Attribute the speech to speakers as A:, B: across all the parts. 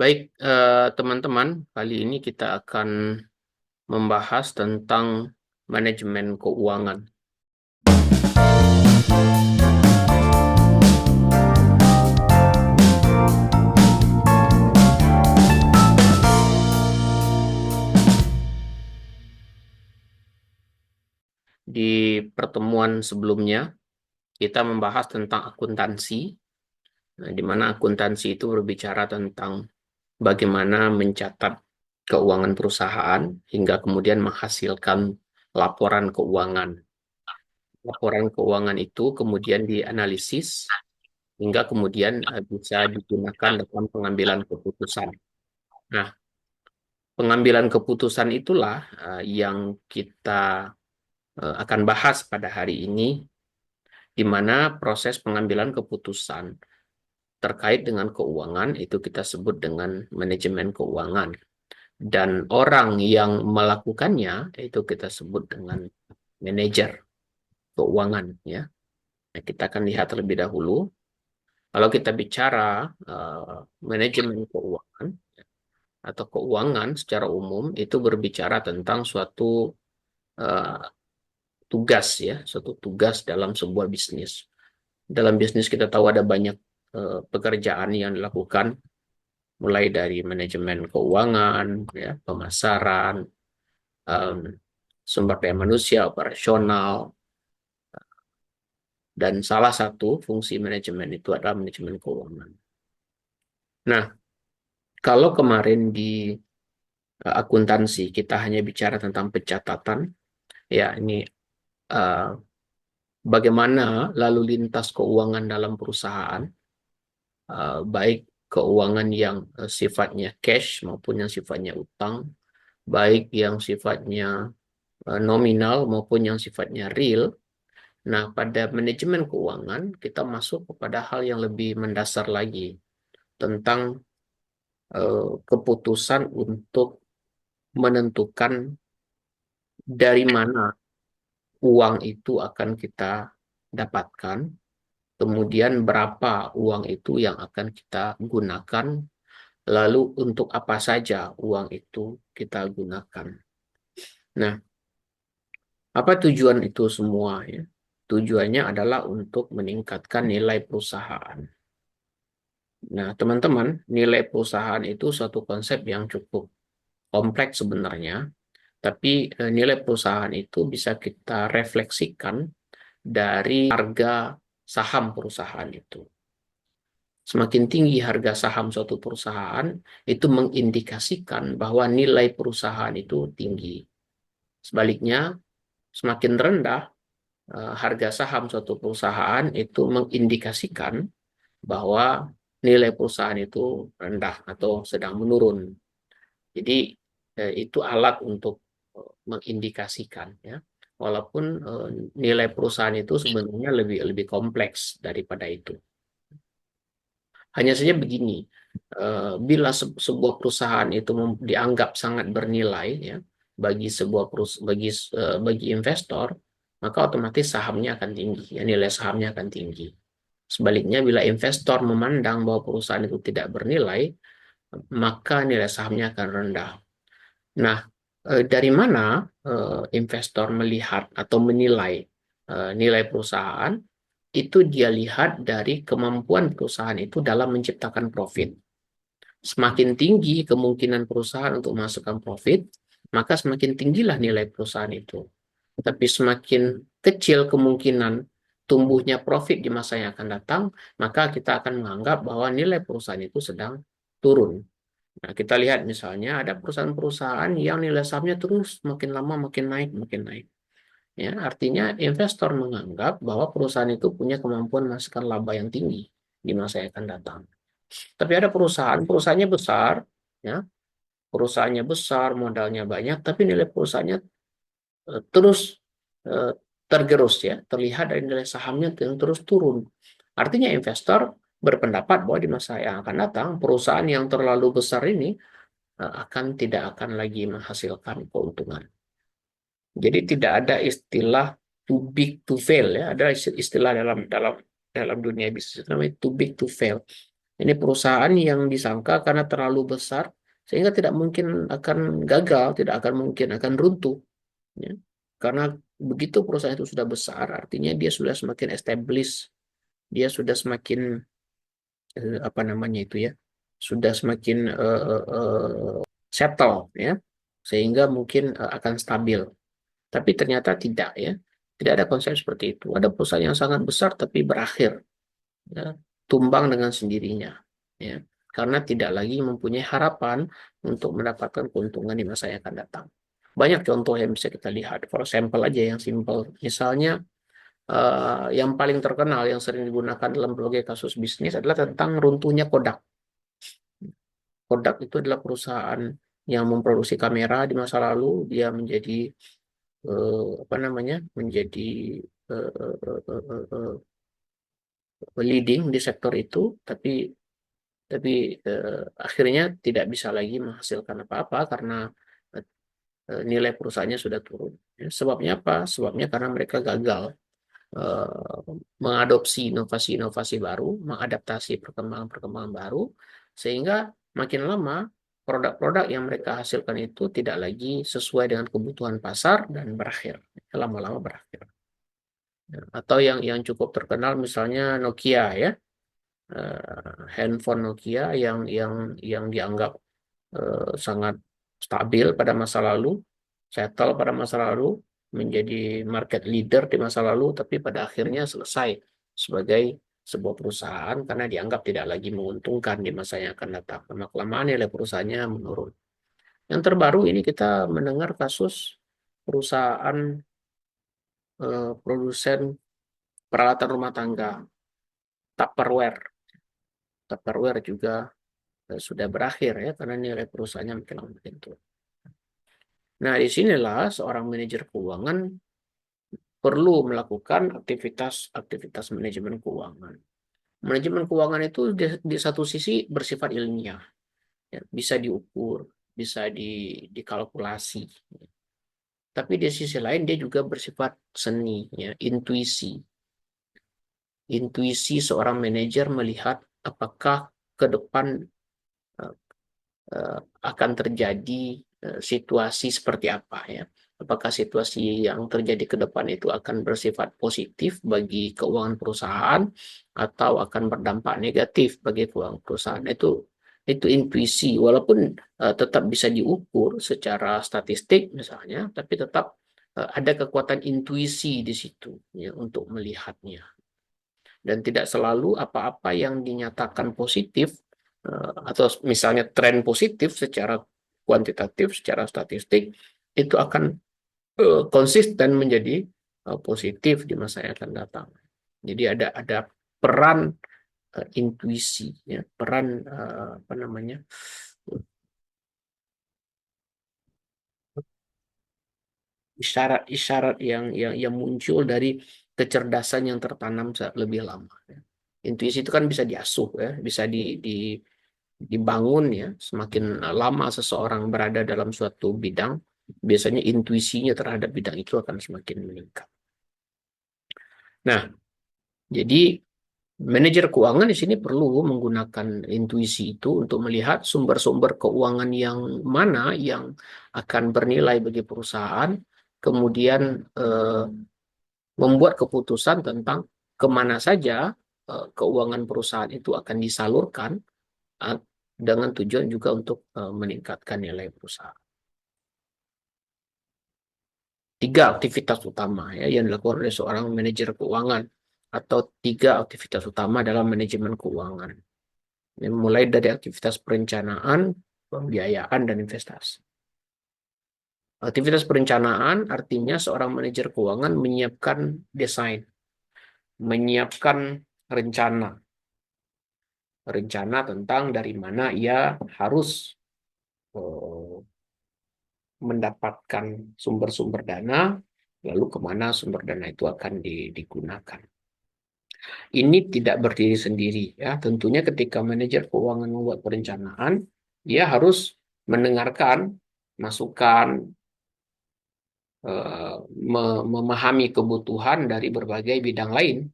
A: Baik, teman-teman, kali ini kita akan membahas tentang manajemen keuangan. Di pertemuan sebelumnya, kita membahas tentang akuntansi, di mana akuntansi itu berbicara tentang bagaimana mencatat keuangan perusahaan hingga kemudian menghasilkan laporan keuangan. Laporan keuangan itu kemudian dianalisis hingga kemudian bisa digunakan dalam pengambilan keputusan. Nah, pengambilan keputusan itulah yang kita akan bahas pada hari ini, di mana proses pengambilan keputusan terkait dengan keuangan itu kita sebut dengan manajemen keuangan. Dan orang yang melakukannya itu kita sebut dengan manajer keuangan, ya. Nah, kita akan lihat terlebih dahulu. Kalau kita bicara manajemen keuangan atau keuangan secara umum itu berbicara tentang suatu eh, tugas, ya, suatu tugas dalam sebuah bisnis. Dalam bisnis kita tahu ada banyak pekerjaan yang dilakukan, mulai dari manajemen keuangan, ya, pemasaran, em, sumber daya manusia, operasional, dan salah satu fungsi manajemen itu adalah manajemen keuangan. Nah, kalau kemarin di akuntansi kita hanya bicara tentang pencatatan, ya ini eh, bagaimana lalu lintas keuangan dalam perusahaan, baik keuangan yang sifatnya cash maupun yang sifatnya utang, baik yang sifatnya nominal maupun yang sifatnya real. Nah, pada manajemen keuangan kita masuk kepada hal yang lebih mendasar lagi tentang keputusan untuk menentukan dari mana uang itu akan kita dapatkan, kemudian berapa uang itu yang akan kita gunakan, lalu untuk apa saja uang itu kita gunakan. Nah, apa tujuan itu semua, ya? Tujuannya adalah untuk meningkatkan nilai perusahaan. Nah, teman-teman, nilai perusahaan itu suatu konsep yang cukup kompleks sebenarnya, tapi nilai perusahaan itu bisa kita refleksikan dari harga saham perusahaan itu. Semakin tinggi harga saham suatu perusahaan, itu mengindikasikan bahwa nilai perusahaan itu tinggi. Sebaliknya, semakin rendah harga saham suatu perusahaan, itu mengindikasikan bahwa nilai perusahaan itu rendah atau sedang menurun. Jadi itu alat untuk mengindikasikan, ya. Walaupun nilai perusahaan itu sebenarnya lebih lebih kompleks daripada itu. Hanya saja begini, bila sebuah perusahaan itu dianggap sangat bernilai, ya, bagi sebuah bagi investor, maka otomatis sahamnya akan tinggi, ya, nilai sahamnya akan tinggi. Sebaliknya, bila investor memandang bahwa perusahaan itu tidak bernilai, maka nilai sahamnya akan rendah. Nah, dari mana investor melihat atau menilai nilai perusahaan? Itu dia lihat dari kemampuan perusahaan itu dalam menciptakan profit. Semakin tinggi kemungkinan perusahaan untuk masukkan profit, maka semakin tinggilah nilai perusahaan itu. Tapi semakin kecil kemungkinan tumbuhnya profit di masa yang akan datang, maka kita akan menganggap bahwa nilai perusahaan itu sedang turun. Nah, kita lihat misalnya ada perusahaan-perusahaan yang nilai sahamnya terus makin lama makin naik, makin naik. Ya, artinya investor menganggap bahwa perusahaan itu punya kemampuan menghasilkan laba yang tinggi di masa yang akan datang. Tapi ada perusahaannya besar, ya, perusahaannya besar, modalnya banyak, tapi nilai perusahaannya terus eh, tergerus, ya, terlihat dari nilai sahamnya yang terus turun. Artinya investor berpendapat bahwa di masa yang akan datang perusahaan yang terlalu besar ini tidak akan lagi menghasilkan keuntungan. Jadi tidak ada istilah too big to fail, ya. Ada istilah dalam dalam dalam dunia bisnis namanya too big to fail. Ini perusahaan yang disangka karena terlalu besar sehingga tidak mungkin akan gagal, tidak akan mungkin akan runtuh. Ya. Karena begitu perusahaan itu sudah besar, artinya dia sudah semakin established, dia sudah semakin apa namanya itu ya, sudah semakin settle ya, sehingga mungkin akan stabil. Tapi ternyata tidak ya, tidak ada konsep seperti itu. Ada perusahaan yang sangat besar tapi berakhir ya, tumbang dengan sendirinya ya, karena tidak lagi mempunyai harapan untuk mendapatkan keuntungan di masa yang akan datang. Banyak contoh yang bisa kita lihat. For example aja yang simple, misalnya yang paling terkenal yang sering digunakan dalam berbagai kasus bisnis adalah tentang runtuhnya Kodak. Kodak itu adalah perusahaan yang memproduksi kamera di masa lalu. Dia menjadi apa namanya, menjadi eh, eh, eh, leading di sektor itu, tapi akhirnya tidak bisa lagi menghasilkan apa-apa karena nilai perusahaannya sudah turun. Ya, sebabnya apa? Sebabnya karena mereka gagal eh, mengadopsi inovasi-inovasi baru, mengadaptasi perkembangan-perkembangan baru, sehingga makin lama produk-produk yang mereka hasilkan itu tidak lagi sesuai dengan kebutuhan pasar dan berakhir, lama-lama berakhir. Ya, atau yang cukup terkenal misalnya Nokia ya, handphone Nokia yang dianggap sangat stabil pada masa lalu, settle pada masa lalu, menjadi market leader di masa lalu, tapi pada akhirnya selesai sebagai sebuah perusahaan karena dianggap tidak lagi menguntungkan di masa yang akan datang. Lama-kelamaan nilai perusahaannya menurun. Yang terbaru ini kita mendengar kasus perusahaan produsen peralatan rumah tangga, Tupperware. Tupperware juga sudah berakhir ya karena nilai perusahaannya makin lama makin turun. Nah, disinilah seorang manajer keuangan perlu melakukan aktivitas-aktivitas manajemen keuangan. Manajemen keuangan itu di satu sisi bersifat ilmiah, ya, bisa diukur, bisa dikalkulasi. Tapi di sisi lain dia juga bersifat seni, ya, intuisi. Intuisi seorang manajer melihat apakah ke depan eh, eh, akan terjadi situasi seperti apa ya. Apakah situasi yang terjadi ke depan itu akan bersifat positif bagi keuangan perusahaan atau akan berdampak negatif bagi keuangan perusahaan. Itu intuisi, walaupun tetap bisa diukur secara statistik misalnya, tapi tetap ada kekuatan intuisi di situ ya untuk melihatnya. Dan tidak selalu apa-apa yang dinyatakan positif atau misalnya tren positif secara kuantitatif, secara statistik itu akan konsisten menjadi positif di masa yang akan datang. Jadi ada peran intuisi, ya, peran apa namanya, isyarat-isyarat yang muncul dari kecerdasan yang tertanam lebih lama. Ya. Intuisi itu kan bisa diasuh, ya, bisa dibangun ya. Semakin lama seseorang berada dalam suatu bidang, biasanya intuisinya terhadap bidang itu akan semakin meningkat. Nah, jadi manajer keuangan di sini perlu menggunakan intuisi itu untuk melihat sumber-sumber keuangan yang mana yang akan bernilai bagi perusahaan, kemudian membuat keputusan tentang kemana saja keuangan perusahaan itu akan disalurkan uh, dengan tujuan juga untuk meningkatkan nilai perusahaan. Tiga aktivitas utama ya yang dilakukan oleh seorang manajer keuangan atau tiga aktivitas utama dalam manajemen keuangan. Ini mulai dari aktivitas perencanaan, pembiayaan, dan investasi. Aktivitas perencanaan artinya seorang manajer keuangan menyiapkan desain, menyiapkan rencana, rencana tentang dari mana ia harus eh, mendapatkan sumber-sumber dana, lalu kemana sumber dana itu akan digunakan. Ini tidak berdiri sendiri, ya. Tentunya ketika manajer keuangan membuat perencanaan, dia harus mendengarkan masukan, eh, memahami kebutuhan dari berbagai bidang lain,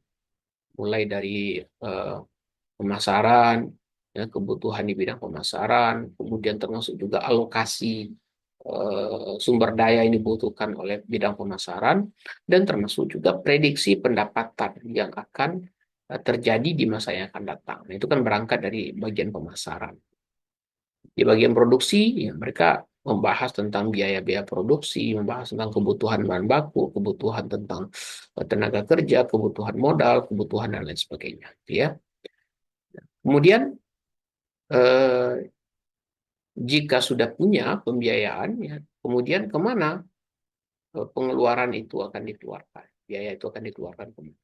A: mulai dari eh, pemasaran, ya, kebutuhan di bidang pemasaran, kemudian termasuk juga alokasi sumber daya yang dibutuhkan oleh bidang pemasaran, dan termasuk juga prediksi pendapatan yang akan terjadi di masa yang akan datang. Nah, itu kan berangkat dari bagian pemasaran. Di bagian produksi, ya, mereka membahas tentang biaya-biaya produksi, membahas tentang kebutuhan bahan baku, kebutuhan tentang tenaga kerja, kebutuhan modal, kebutuhan dan lain sebagainya. Ya. Kemudian eh, jika sudah punya pembiayaan, ya, kemudian kemana pengeluaran itu akan dikeluarkan, biaya itu akan dikeluarkan kemana.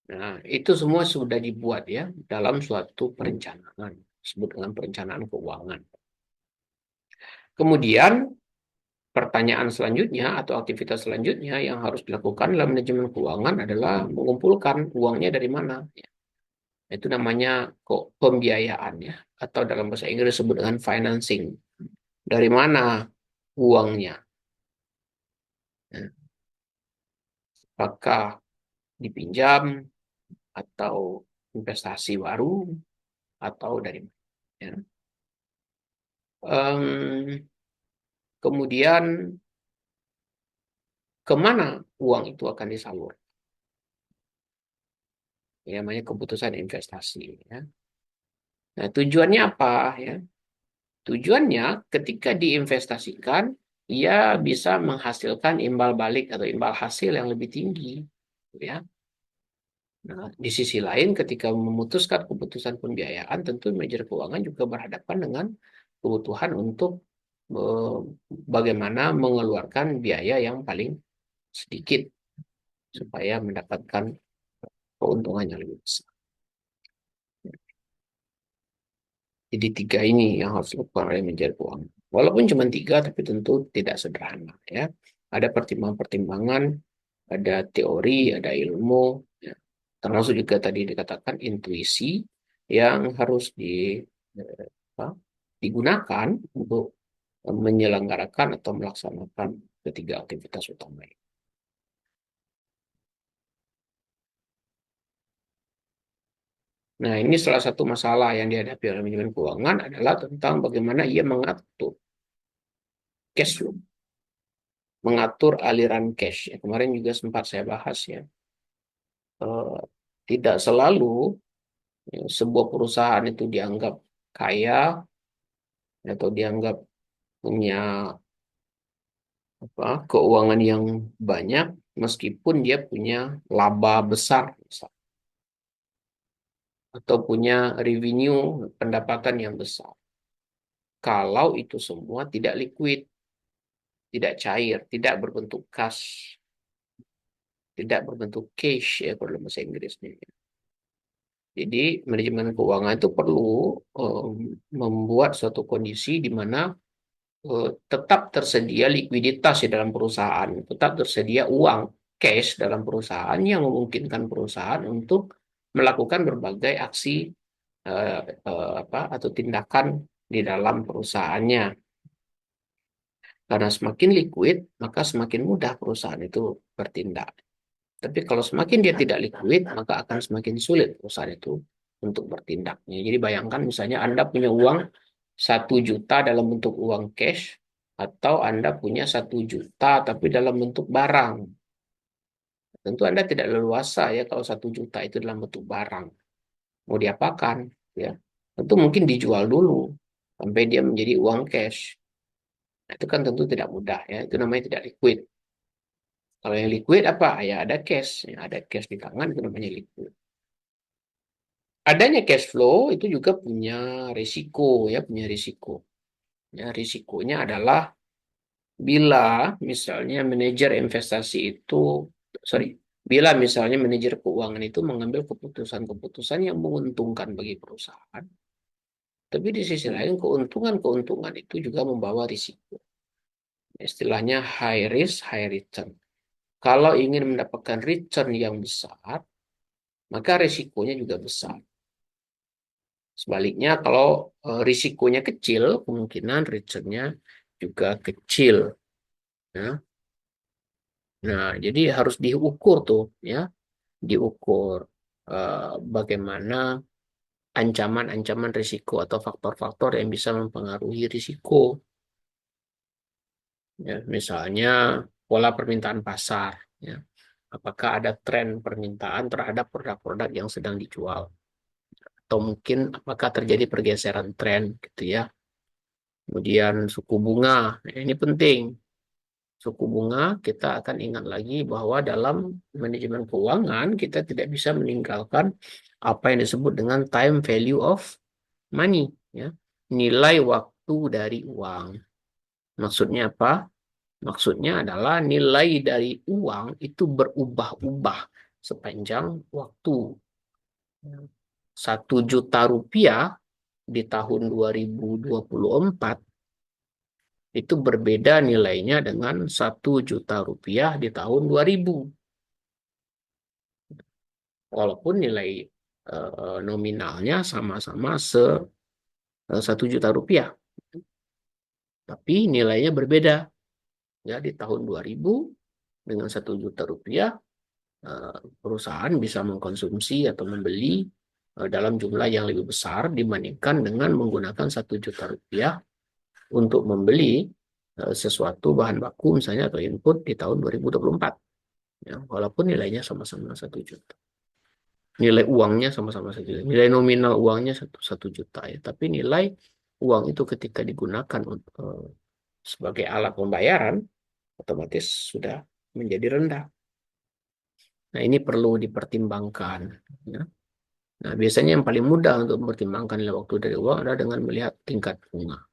A: Nah, itu semua sudah dibuat ya dalam suatu perencanaan, disebut dengan perencanaan keuangan. Kemudian pertanyaan selanjutnya atau aktivitas selanjutnya yang harus dilakukan dalam manajemen keuangan adalah mengumpulkan uangnya dari mana. Itu namanya kok pembiayaan ya, atau dalam bahasa Inggris disebut dengan financing. Dari mana uangnya? Nah, apakah dipinjam atau investasi baru atau dari mana? Ya. Kemudian kemana uang itu akan disalur? Ini namanya keputusan investasi. Ya. Nah, tujuannya apa? Ya, tujuannya ketika diinvestasikan, ia bisa menghasilkan imbal balik atau imbal hasil yang lebih tinggi. Ya. Nah, di sisi lain, ketika memutuskan keputusan pembiayaan, tentu manajer keuangan juga berhadapan dengan kebutuhan untuk eh, bagaimana mengeluarkan biaya yang paling sedikit supaya mendapatkan keuntungan yang lebih besar. Jadi tiga ini yang harus dilakukan oleh manajer keuangan. Walaupun cuma tiga, tapi tentu tidak sederhana. Ya, ada pertimbangan-pertimbangan, ada teori, ada ilmu, ya. Termasuk juga tadi dikatakan intuisi yang harus eh, apa, digunakan untuk menyelenggarakan atau melaksanakan ketiga aktivitas utama ini. Nah, ini salah satu masalah yang dihadapi oleh manajemen keuangan adalah tentang bagaimana ia mengatur cash flow, mengatur aliran cash. Ya, kemarin juga sempat saya bahas ya. Eh, Tidak selalu ya, sebuah perusahaan itu dianggap kaya atau dianggap punya keuangan yang banyak meskipun dia punya laba besar misalnya, atau punya revenue pendapatan yang besar. Kalau itu semua tidak liquid, tidak cair, tidak berbentuk kas, tidak berbentuk cash ya kalau dalam bahasa Inggrisnya. Jadi manajemen keuangan itu perlu em, membuat suatu kondisi di mana tetap tersedia likuiditas di dalam perusahaan, tetap tersedia uang cash dalam perusahaan yang memungkinkan perusahaan untuk melakukan berbagai aksi eh, atau tindakan di dalam perusahaannya. Karena semakin liquid, maka semakin mudah perusahaan itu bertindak. Tapi kalau semakin dia tidak liquid, maka akan semakin sulit perusahaan itu untuk bertindak. Jadi bayangkan misalnya Anda punya uang 1 juta dalam bentuk uang cash, atau Anda punya 1 juta tapi dalam bentuk barang. Tentu Anda tidak leluasa ya kalau 1 juta itu dalam bentuk barang. Mau diapakan? Ya, tentu mungkin dijual dulu sampai dia menjadi uang cash. Nah, itu kan tentu tidak mudah ya. Itu namanya tidak liquid. Kalau yang liquid apa? Ya ada cash. Ya, ada cash di tangan itu namanya liquid. Adanya cash flow itu juga punya risiko ya, punya risiko. Ya, risikonya adalah bila misalnya manajer investasi itu, sorry, bila misalnya manajer keuangan itu mengambil keputusan-keputusan yang menguntungkan bagi perusahaan, tapi di sisi lain keuntungan-keuntungan itu juga membawa risiko. Istilahnya high risk, high return. Kalau ingin mendapatkan return yang besar, maka risikonya juga besar. Sebaliknya, kalau risikonya kecil, kemungkinan returnnya juga kecil. Ya. Nah, jadi harus diukur tuh, ya, diukur bagaimana ancaman-ancaman risiko atau faktor-faktor yang bisa mempengaruhi risiko. Ya, misalnya pola permintaan pasar. Ya. Apakah ada tren permintaan terhadap produk-produk yang sedang dijual? Atau mungkin apakah terjadi pergeseran tren gitu ya. Kemudian suku bunga. Nah, ini penting. Suku bunga kita akan ingat lagi bahwa dalam manajemen keuangan kita tidak bisa meninggalkan apa yang disebut dengan time value of money, ya. Nilai waktu dari uang. Maksudnya apa? Maksudnya adalah nilai dari uang itu berubah-ubah sepanjang waktu. 1 juta rupiah di tahun 2024 itu berbeda nilainya dengan 1 juta rupiah di tahun 2000. Walaupun nilai nominalnya sama-sama 1 juta rupiah. Tapi nilainya berbeda. Ya, di tahun 2000 dengan 1 juta rupiah, perusahaan bisa mengkonsumsi atau membeli dalam jumlah yang lebih besar dibandingkan dengan menggunakan 1 juta rupiah untuk membeli sesuatu bahan baku misalnya atau input di tahun 2024. Ya, walaupun nilainya sama-sama 1 juta. Nilai uangnya sama-sama 1 juta. Nilai nominal uangnya satu juta ya. Tapi nilai uang itu ketika digunakan sebagai alat pembayaran otomatis sudah menjadi rendah. Nah, ini perlu dipertimbangkan. Ya. Nah, biasanya yang paling mudah untuk mempertimbangkan nilai waktu dari uang adalah dengan melihat tingkat bunga.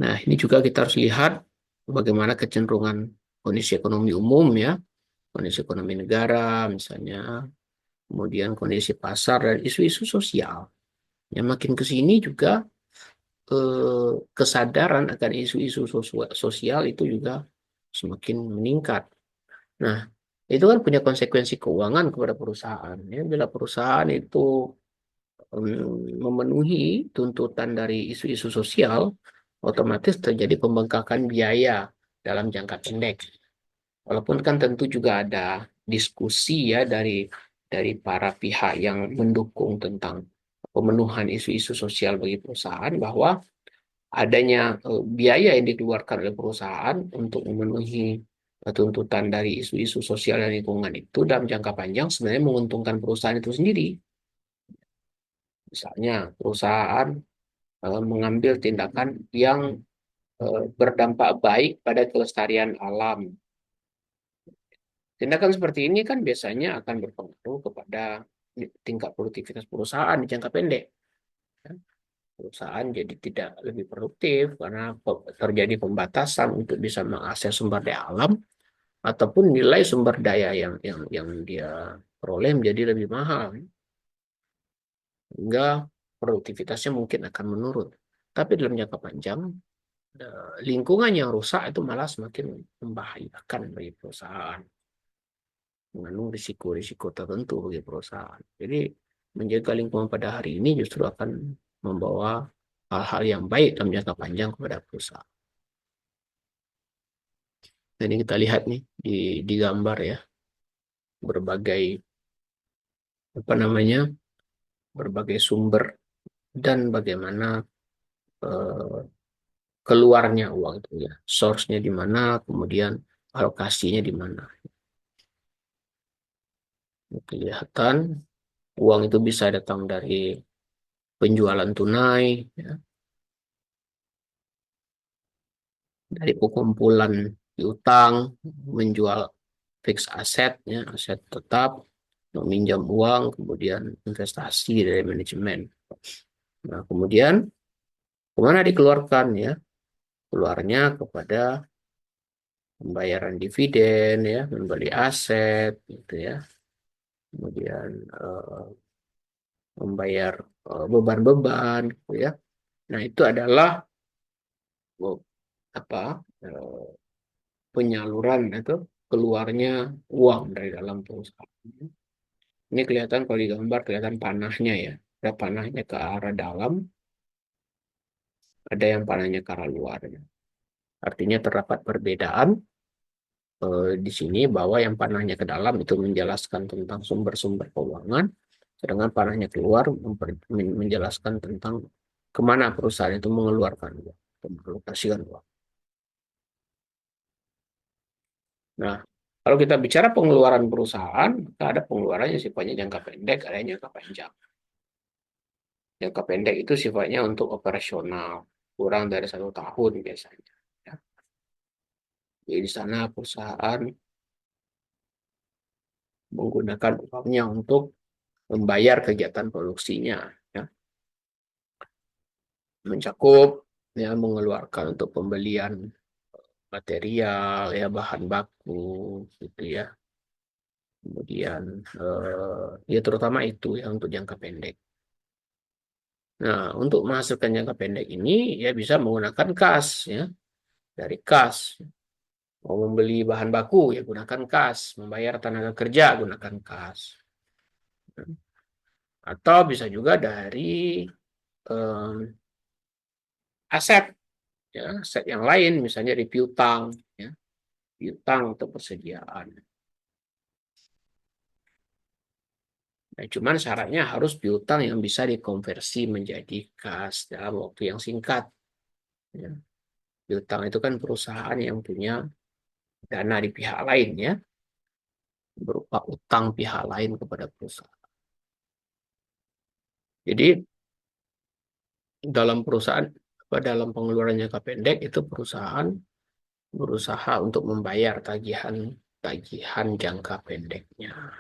A: Nah, ini juga kita harus lihat bagaimana kecenderungan kondisi ekonomi umum ya, kondisi ekonomi negara misalnya, kemudian kondisi pasar dan isu-isu sosial. Yang makin ke sini juga kesadaran akan isu-isu sosial itu juga semakin meningkat. Nah, itu kan punya konsekuensi keuangan kepada perusahaan. Ya. Bila perusahaan itu memenuhi tuntutan dari isu-isu sosial, otomatis terjadi pembengkakan biaya dalam jangka pendek. Walaupun kan tentu juga ada diskusi ya dari para pihak yang mendukung tentang pemenuhan isu-isu sosial bagi perusahaan bahwa adanya biaya yang dikeluarkan oleh perusahaan untuk memenuhi tuntutan dari isu-isu sosial dan lingkungan itu dalam jangka panjang sebenarnya menguntungkan perusahaan itu sendiri. Misalnya perusahaan mengambil tindakan yang berdampak baik pada kelestarian alam. Tindakan seperti ini kan biasanya akan berpengaruh kepada tingkat produktivitas perusahaan di jangka pendek. Perusahaan jadi tidak lebih produktif karena terjadi pembatasan untuk bisa mengakses sumber daya alam ataupun nilai sumber daya yang dia peroleh menjadi lebih mahal hingga produktivitasnya mungkin akan menurun. Tapi dalam jangka panjang lingkungan yang rusak itu malah semakin membahayakan bagi perusahaan, mengandung risiko-risiko tertentu bagi perusahaan. Jadi menjaga lingkungan pada hari ini justru akan membawa hal-hal yang baik dalam jangka panjang kepada perusahaan. Nah, ini kita lihat nih di gambar ya, berbagai apa namanya, berbagai sumber dan bagaimana eh, keluarnya uang itu ya, source-nya di mana, kemudian alokasinya di mana. Kelihatan uang itu bisa datang dari penjualan tunai, ya, dari pengumpulan piutang, menjual fixed aset, ya, aset tetap, meminjam uang, kemudian investasi dari manajemen. Nah, kemudian kemana dikeluarkan ya? Keluarnya kepada pembayaran dividen, ya, membeli aset, gitu ya. Kemudian membayar beban-beban, gitu ya. Nah, itu adalah oh, apa? eh, penyaluran itu keluarnya uang dari dalam perusahaan. Ini kelihatan kalau digambar kelihatan panahnya ya. Ada panahnya ke arah dalam, ada yang panahnya ke arah luar. Artinya terdapat perbedaan di sini bahwa yang panahnya ke dalam itu menjelaskan tentang sumber-sumber keuangan, sedangkan panahnya keluar menjelaskan tentang kemana perusahaan itu mengeluarkan uang, atau mengalokasikan uang. Nah, kalau kita bicara pengeluaran perusahaan, maka ada pengeluaran yang sifatnya jangka pendek, ada yang jangka panjang. Jangka pendek itu sifatnya untuk operasional, kurang dari 1 tahun biasanya. Ya. Jadi di sana perusahaan menggunakan uangnya untuk membayar kegiatan produksinya, ya. Mencakup ya mengeluarkan untuk pembelian material, ya bahan baku, gitu ya. Kemudian ya terutama itu ya untuk jangka pendek. Nah, untuk menghasilkan jangka pendek ini ya bisa menggunakan kas ya, dari kas. Mau membeli bahan baku ya gunakan kas, membayar tenaga kerja gunakan kas. Atau bisa juga dari em, aset ya, aset yang lain misalnya di piutang ya, piutang atau persediaan. Nah, cuman syaratnya harus piutang yang bisa dikonversi menjadi kas dalam waktu yang singkat. Ya. Piutang itu kan perusahaan yang punya dana di pihak lain ya, berupa utang pihak lain kepada perusahaan. Jadi dalam perusahaan dalam pengeluaran jangka pendek itu perusahaan berusaha untuk membayar tagihan jangka pendeknya.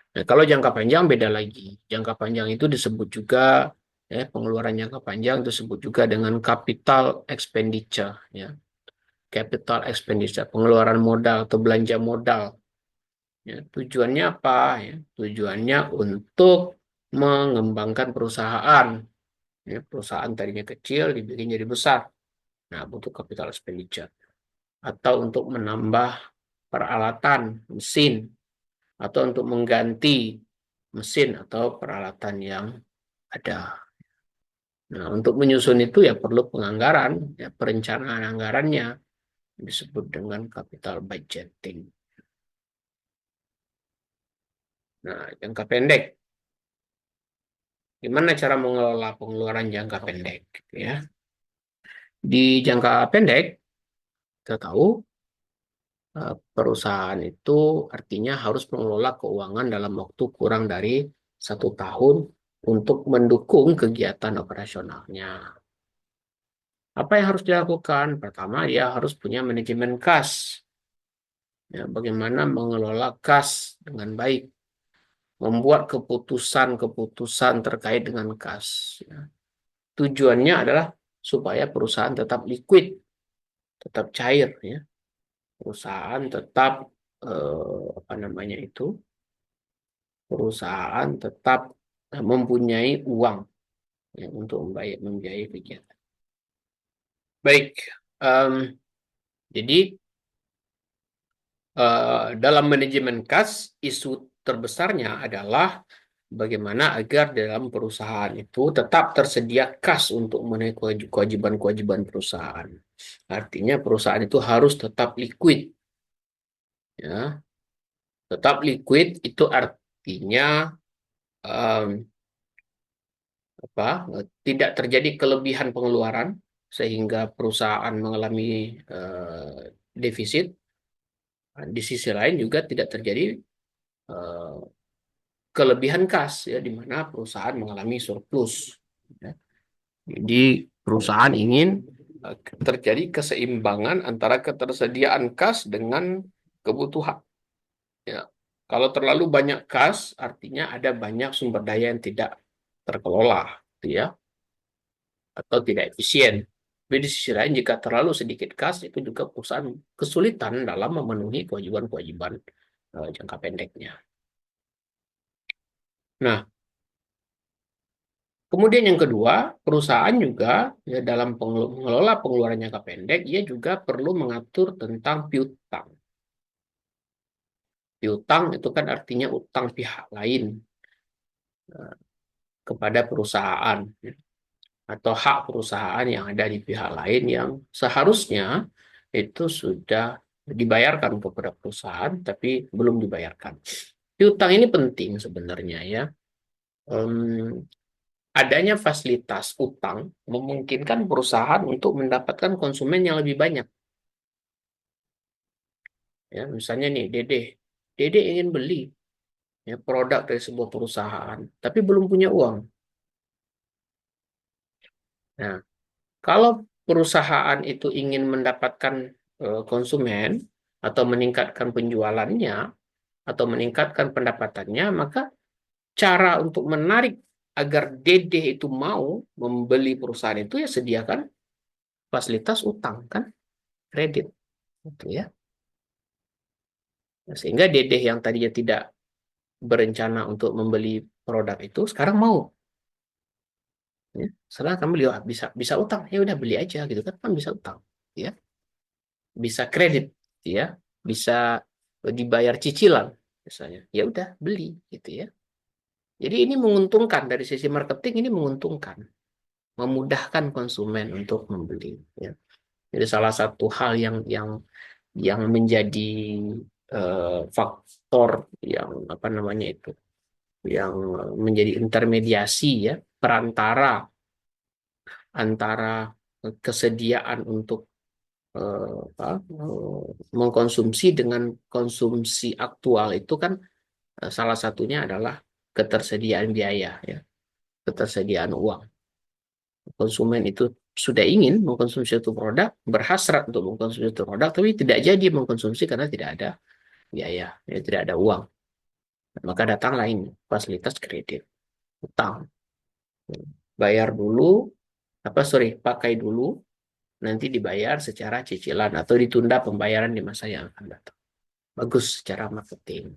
A: Nah, kalau jangka panjang beda lagi. Jangka panjang itu disebut juga ya, pengeluaran jangka panjang disebut juga dengan capital expenditure ya. Capital expenditure, pengeluaran modal atau belanja modal. Ya, tujuannya apa ya? Tujuannya untuk mengembangkan perusahaan. Ya, perusahaan tadinya kecil dibikin jadi besar. Nah, butuh capital expenditure. Atau untuk menambah peralatan, mesin, atau untuk mengganti mesin atau peralatan yang ada. Nah, untuk menyusun itu ya perlu penganggaran, ya perencanaan anggarannya disebut dengan capital budgeting. Nah, jangka pendek. Gimana cara mengelola pengeluaran jangka pendek? Ya, di jangka pendek kita tahu perusahaan itu artinya harus mengelola keuangan dalam waktu kurang dari 1 tahun untuk mendukung kegiatan operasionalnya. Apa yang harus dilakukan? Pertama, dia harus punya manajemen kas. Ya, bagaimana mengelola kas dengan baik, membuat keputusan-keputusan terkait dengan kas. Ya. Tujuannya adalah supaya perusahaan tetap liquid, tetap cair, ya. Perusahaan tetap apa namanya itu? Perusahaan tetap mempunyai uang ya, untuk membiayai kegiatan. Baik, jadi dalam manajemen kas, isu terbesarnya adalah bagaimana agar dalam perusahaan itu tetap tersedia kas untuk memenuhi kewajiban-kewajiban perusahaan. Artinya perusahaan itu harus tetap liquid. Ya. Tetap liquid itu artinya em, apa? Tidak terjadi kelebihan pengeluaran sehingga perusahaan mengalami defisit. Di sisi lain juga tidak terjadi eh, kelebihan kas ya di mana perusahaan mengalami surplus. Ya. Jadi perusahaan ingin terjadi keseimbangan antara ketersediaan kas dengan kebutuhan. Ya. Kalau terlalu banyak kas, artinya ada banyak sumber daya yang tidak terkelola, gitu ya, atau tidak efisien. Tapi di sisi lain, jika terlalu sedikit kas, itu juga perusahaan kesulitan dalam memenuhi kewajiban-kewajiban jangka pendeknya. Nah, kemudian yang kedua, perusahaan juga ya, dalam mengelola pengeluaran jangka pendek, ia juga perlu mengatur tentang piutang. Piutang itu kan artinya utang pihak lain eh, kepada perusahaan ya, atau hak perusahaan yang ada di pihak lain yang seharusnya itu sudah dibayarkan kepada perusahaan, tapi belum dibayarkan. Piutang ini penting sebenarnya ya. Em, Adanya fasilitas utang memungkinkan perusahaan untuk mendapatkan konsumen yang lebih banyak. Ya, misalnya nih, Dede ingin beli ya, produk dari sebuah perusahaan, tapi belum punya uang. Nah, kalau perusahaan itu ingin mendapatkan konsumen atau meningkatkan penjualannya atau meningkatkan pendapatannya, maka cara untuk menarik agar Dede itu mau membeli perusahaan itu ya sediakan fasilitas utang kan, kredit, gitu ya. Sehingga Dede yang tadinya tidak berencana untuk membeli produk itu sekarang mau. Ya. Setelah kamu lihat bisa bisa utang, ya udah beli aja gitu kan bisa utang, ya. Bisa kredit, ya. Bisa dibayar cicilan, misalnya. Ya udah beli, gitu ya. Jadi ini menguntungkan dari sisi marketing ini menguntungkan, memudahkan konsumen untuk membeli. Ya. Jadi salah satu hal yang menjadi faktor yang apa namanya itu, yang menjadi intermediasi ya, perantara antara kesediaan untuk mengkonsumsi dengan konsumsi aktual itu kan salah satunya adalah ketersediaan biaya ya, ketersediaan uang. Konsumen itu sudah ingin mengkonsumsi satu produk, berhasrat untuk mengkonsumsi satu produk, tapi tidak jadi mengkonsumsi karena tidak ada biaya, ya, tidak ada uang. Maka datang lain fasilitas kredit, utang, bayar dulu, pakai dulu, nanti dibayar secara cicilan atau ditunda pembayaran di masa yang akan datang. Bagus secara marketing.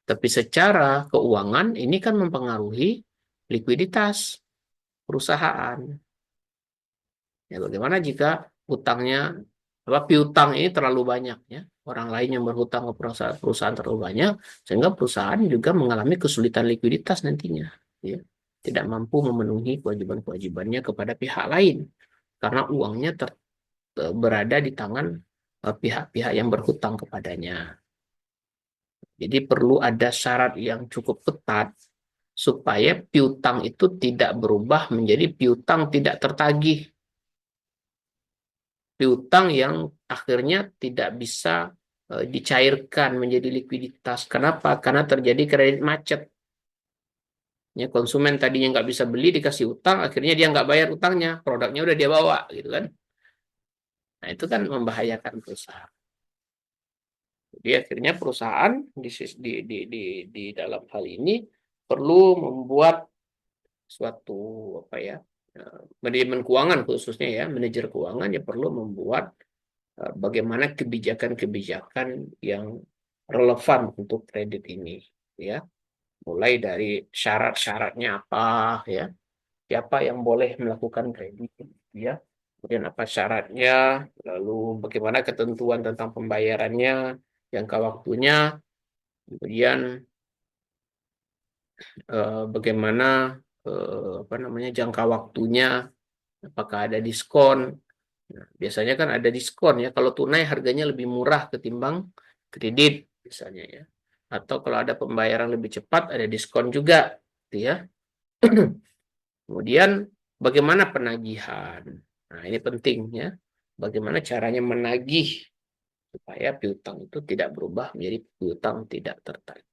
A: Tapi secara keuangan ini kan mempengaruhi likuiditas perusahaan. Ya, bagaimana jika utangnya, piutang ini terlalu banyak ya, orang lain yang berhutang ke perusahaan terlalu banyak, sehingga perusahaan juga mengalami kesulitan likuiditas nantinya. Ya. Tidak mampu memenuhi kewajiban-kewajibannya kepada pihak lain karena uangnya berada di tangan pihak-pihak yang berhutang kepadanya. Jadi perlu ada syarat yang cukup ketat supaya piutang itu tidak berubah menjadi piutang tidak tertagih. Piutang yang akhirnya tidak bisa dicairkan menjadi likuiditas. Kenapa? Karena terjadi kredit macet. Ya, konsumen tadinya nggak bisa beli dikasih utang, akhirnya dia nggak bayar utangnya, produknya udah dia bawa, gitu kan? Nah itu kan membahayakan perusahaan. Jadi akhirnya perusahaan di dalam hal ini perlu membuat suatu apa ya, manajemen keuangan khususnya ya, manajer keuangan ya perlu membuat bagaimana kebijakan-kebijakan yang relevan untuk kredit ini ya, mulai dari syarat-syaratnya apa ya, siapa yang boleh melakukan kredit ya, kemudian apa syaratnya, lalu bagaimana ketentuan tentang pembayarannya, jangka waktunya, kemudian bagaimana apa namanya jangka waktunya, apakah ada diskon. Nah, biasanya kan ada diskon ya, kalau tunai harganya lebih murah ketimbang kredit misalnya ya. Atau kalau ada pembayaran lebih cepat ada diskon juga gitu ya. Kemudian bagaimana penagihan. Nah, ini penting ya. Bagaimana caranya menagih supaya piutang itu tidak berubah menjadi piutang tidak tertagih.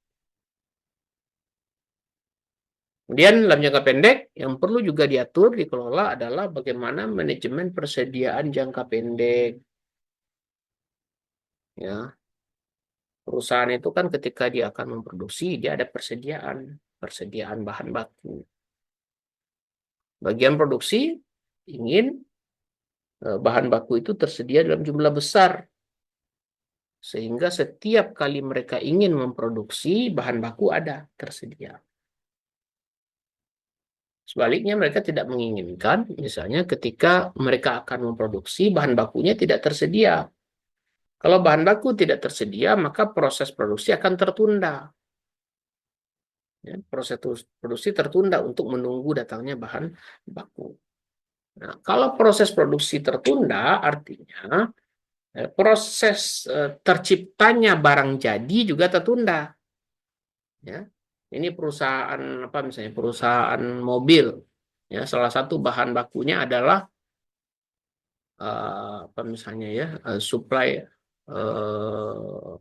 A: Kemudian dalam jangka pendek yang perlu juga diatur, dikelola adalah bagaimana manajemen persediaan jangka pendek. Ya, perusahaan itu kan ketika dia akan memproduksi, dia ada persediaan bahan baku. Bagian produksi ingin bahan baku itu tersedia dalam jumlah besar, sehingga setiap kali mereka ingin memproduksi, bahan baku ada tersedia. Sebaliknya mereka tidak menginginkan, misalnya ketika mereka akan memproduksi, bahan bakunya tidak tersedia. Kalau bahan baku tidak tersedia, maka proses produksi akan tertunda. Ya, proses produksi tertunda untuk menunggu datangnya bahan baku. Nah, kalau proses produksi tertunda, artinya proses terciptanya barang jadi juga tertunda. Ya, ini perusahaan apa misalnya perusahaan mobil. Ya, salah satu bahan bakunya adalah apa misalnya ya supply eh,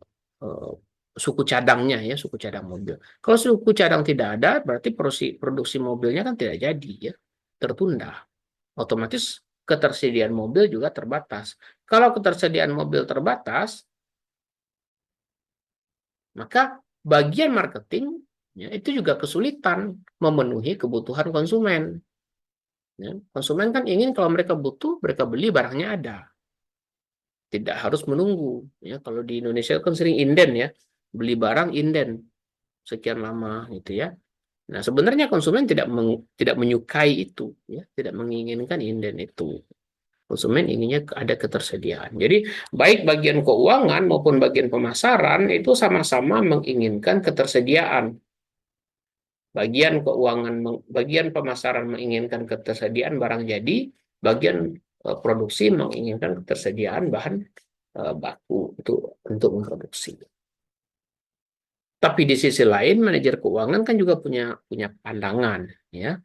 A: eh, suku cadangnya ya suku cadang mobil. Kalau suku cadang tidak ada, berarti produksi mobilnya kan tidak jadi ya, tertunda. Otomatis ketersediaan mobil juga terbatas. Kalau ketersediaan mobil terbatas, maka bagian marketing ya, itu juga kesulitan memenuhi kebutuhan konsumen. Ya. Konsumen kan ingin kalau mereka butuh, mereka beli barangnya ada. Tidak harus menunggu. Ya, kalau di Indonesia kan sering inden ya, beli barang inden sekian lama gitu ya. Nah, sebenarnya konsumen tidak menyukai itu, ya, tidak menginginkan inden itu. Konsumen inginnya ada ketersediaan. Jadi, baik bagian keuangan maupun bagian pemasaran itu sama-sama menginginkan ketersediaan. Bagian pemasaran menginginkan ketersediaan barang jadi, bagian produksi menginginkan ketersediaan bahan baku untuk memproduksi. Tapi di sisi lain, manajer keuangan kan juga punya punya pandangan, ya.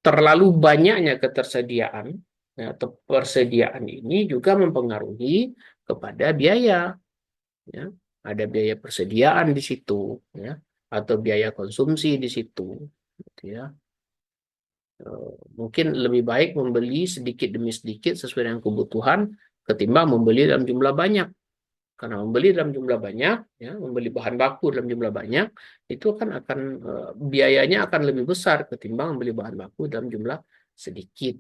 A: Terlalu banyaknya ketersediaan ya, atau persediaan ini juga mempengaruhi kepada biaya, ya. Ada biaya persediaan di situ, ya, atau biaya konsumsi di situ, gitu ya. Mungkin lebih baik membeli sedikit demi sedikit sesuai dengan kebutuhan ketimbang membeli dalam jumlah banyak. Karena membeli dalam jumlah banyak, ya, membeli bahan baku dalam jumlah banyak, itu kan akan biayanya akan lebih besar ketimbang membeli bahan baku dalam jumlah sedikit.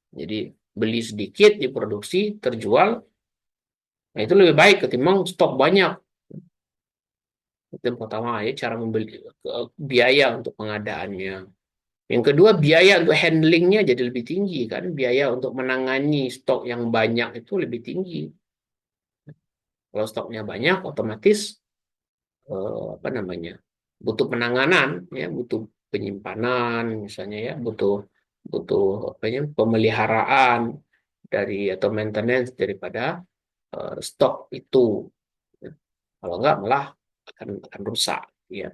A: Jadi beli sedikit, diproduksi, terjual, nah itu lebih baik ketimbang stok banyak. Itu yang pertama ya, cara membeli biaya untuk pengadaannya. Yang kedua, biaya untuk handlingnya jadi lebih tinggi kan, biaya untuk menangani stok yang banyak itu lebih tinggi. Kalau stoknya banyak, otomatis apa namanya butuh penanganan ya butuh penyimpanan misalnya ya butuh butuh apa ya pemeliharaan dari atau maintenance daripada stok itu. Kalau enggak malah akan rusak ya.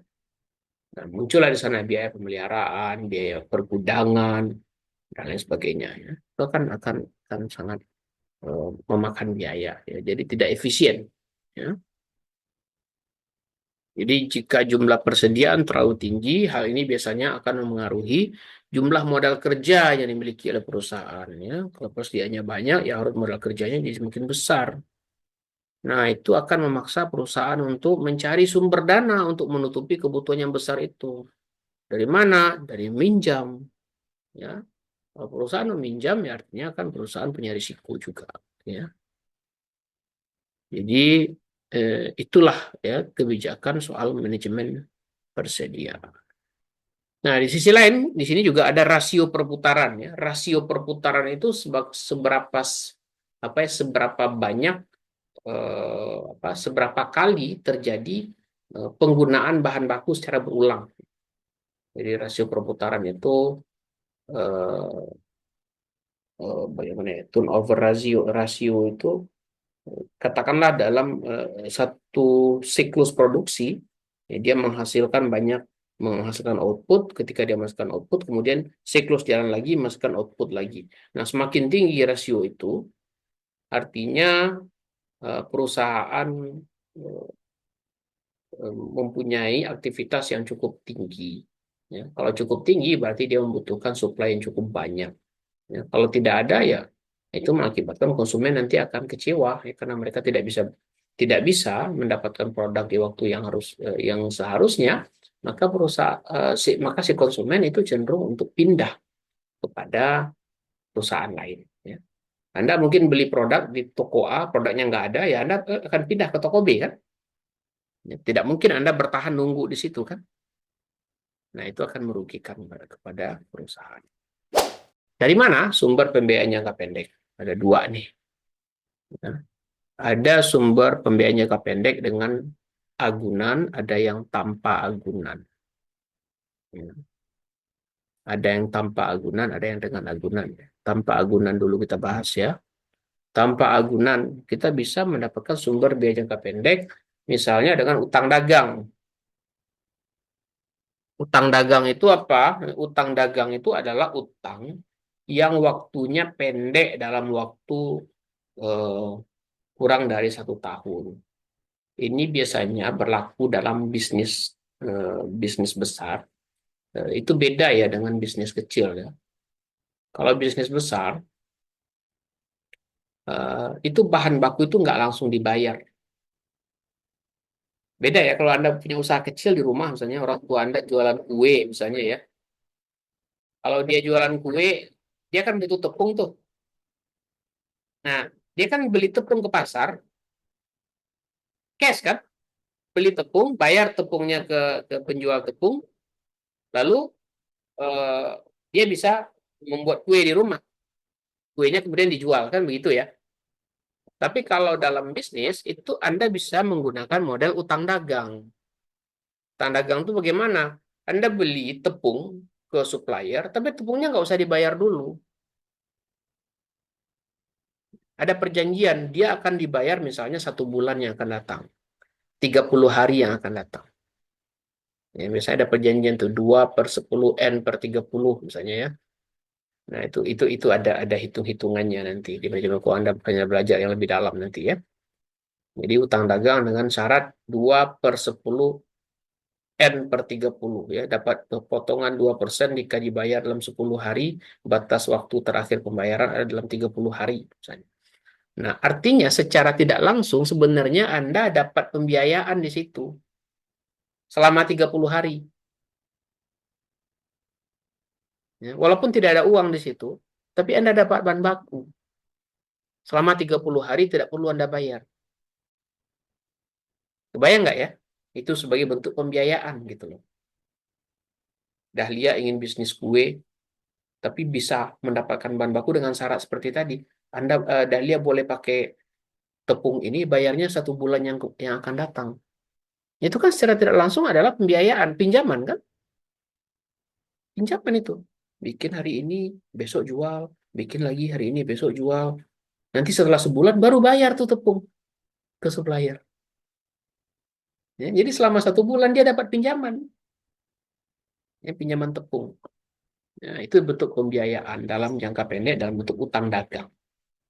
A: Nah, muncullah di sana biaya pemeliharaan, biaya pergudangan dan lain sebagainya ya. Itu kan akan sangat memakan biaya ya. Jadi tidak efisien ya. Jadi jika jumlah persediaan terlalu tinggi, hal ini biasanya akan mempengaruhi jumlah modal kerja yang dimiliki oleh perusahaan. Ya. Kalau persediaannya banyak, ya harus modal kerjanya jadi semakin besar. Nah, itu akan memaksa perusahaan untuk mencari sumber dana untuk menutupi kebutuhan yang besar itu. Dari mana? Dari minjam. Ya. Kalau perusahaan meminjam, ya artinya kan perusahaan punya risiko juga. Ya. Jadi itulah ya kebijakan soal manajemen persediaan. Nah, di sisi lain, di sini juga ada rasio perputaran ya. Rasio perputaran itu apa ya, seberapa banyak seberapa kali terjadi penggunaan bahan baku secara berulang. Jadi rasio perputaran itu eh, bagaimana ya? Turnover rasio itu katakanlah dalam satu siklus produksi ya, dia menghasilkan output. Ketika dia menghasilkan output, kemudian siklus jalan lagi menghasilkan output lagi. Nah, semakin tinggi rasio itu artinya perusahaan eh, mempunyai aktivitas yang cukup tinggi ya. Kalau cukup tinggi berarti dia membutuhkan supply yang cukup banyak ya. Kalau tidak ada ya itu mengakibatkan konsumen nanti akan kecewa ya, karena mereka tidak bisa mendapatkan produk di waktu yang seharusnya, maka maka si konsumen itu cenderung untuk pindah kepada perusahaan lain ya. Anda mungkin beli produk di toko A, produknya nggak ada, ya Anda akan pindah ke toko B kan. Ya, tidak mungkin Anda bertahan nunggu di situ kan. Nah, itu akan merugikan kepada perusahaan. Dari mana sumber pembiayaan jangka pendek? Ada dua nih. Ya. Ada sumber pembiayaan jangka pendek dengan agunan, ada yang tanpa agunan. Ya. Ada yang tanpa agunan, ada yang dengan agunan. Tanpa agunan dulu kita bahas ya. Tanpa agunan, kita bisa mendapatkan sumber biaya jangka pendek, misalnya dengan utang dagang. Utang dagang itu apa? Utang dagang itu adalah utang yang waktunya pendek dalam waktu eh, kurang dari 1 tahun. Ini biasanya berlaku dalam bisnis besar. Itu beda ya dengan bisnis kecil ya. Kalau bisnis besar, itu bahan baku itu nggak langsung dibayar. Beda ya kalau Anda punya usaha kecil di rumah, misalnya orang tua Anda jualan kue misalnya ya. Kalau dia jualan kue, dia kan butuh tepung tuh. Nah, dia kan beli tepung ke pasar, cash kan? Beli tepung, bayar tepungnya ke penjual tepung, lalu eh, dia bisa membuat kue di rumah. Kuenya kemudian dijual, kan begitu ya. Tapi kalau dalam bisnis, itu Anda bisa menggunakan model utang dagang. Utang dagang itu bagaimana? Anda beli tepung ke supplier, tapi tepungnya nggak usah dibayar dulu. Ada perjanjian, dia akan dibayar misalnya 1 bulan yang akan datang. 30 hari yang akan datang. Ya, misalnya ada perjanjian tuh 2/10 N per 30 misalnya ya. Nah, itu ada hitung-hitungannya nanti di bagian kalau Anda punya belajar yang lebih dalam nanti ya. Jadi utang dagang dengan syarat 2/10 N per 30 ya. Dapat potongan 2% jika dibayar dalam 10 hari, batas waktu terakhir pembayaran ada dalam 30 hari misalnya. Nah, artinya secara tidak langsung sebenarnya Anda dapat pembiayaan di situ selama 30 hari. Ya, walaupun tidak ada uang di situ, tapi Anda dapat bahan baku. Selama 30 hari tidak perlu Anda bayar. Kebayang nggak ya? Itu sebagai bentuk pembiayaan gitu loh. Dahlia ingin bisnis kue, tapi bisa mendapatkan bahan baku dengan syarat seperti tadi. Dahlia boleh pakai tepung ini, bayarnya 1 bulan yang akan datang. Itu kan secara tidak langsung adalah pembiayaan, pinjaman kan? Pinjaman itu. Bikin hari ini, besok jual. Bikin lagi hari ini, besok jual. Nanti setelah sebulan baru bayar tuh tepung ke supplier. Ya, jadi selama 1 bulan dia dapat pinjaman. Ya, pinjaman tepung. Ya, itu bentuk pembiayaan dalam jangka pendek dalam bentuk utang dagang.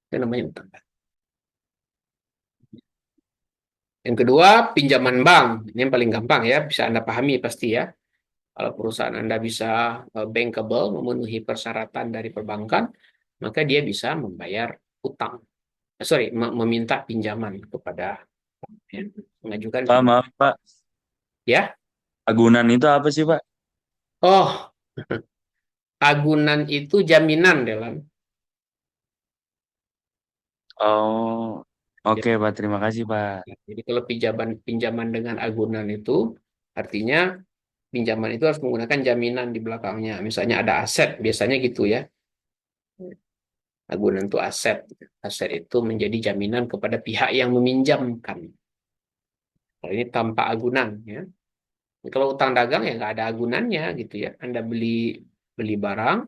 A: Itu namanya utang dagang. Yang kedua, pinjaman bank. Ini yang paling gampang ya, bisa Anda pahami pasti ya. Kalau perusahaan Anda bisa bankable, memenuhi persyaratan dari perbankan, maka dia bisa membayar utang. Meminta pinjaman kepada ya, mengajukan
B: Pak, maaf Pak,
A: ya.
B: agunan itu apa sih Pak?
A: Oh, agunan itu jaminan dalam.
B: Oh, oke Pak, terima kasih Pak.
A: Jadi kalau pinjaman pinjaman dengan agunan itu artinya pinjaman itu harus menggunakan jaminan di belakangnya. Misalnya ada aset, biasanya gitu ya. Agunan itu aset. Aset itu menjadi jaminan kepada pihak yang meminjamkan. Kalau ini tanpa agunan ya. Kalau utang dagang ya nggak ada agunannya gitu ya. Anda beli beli barang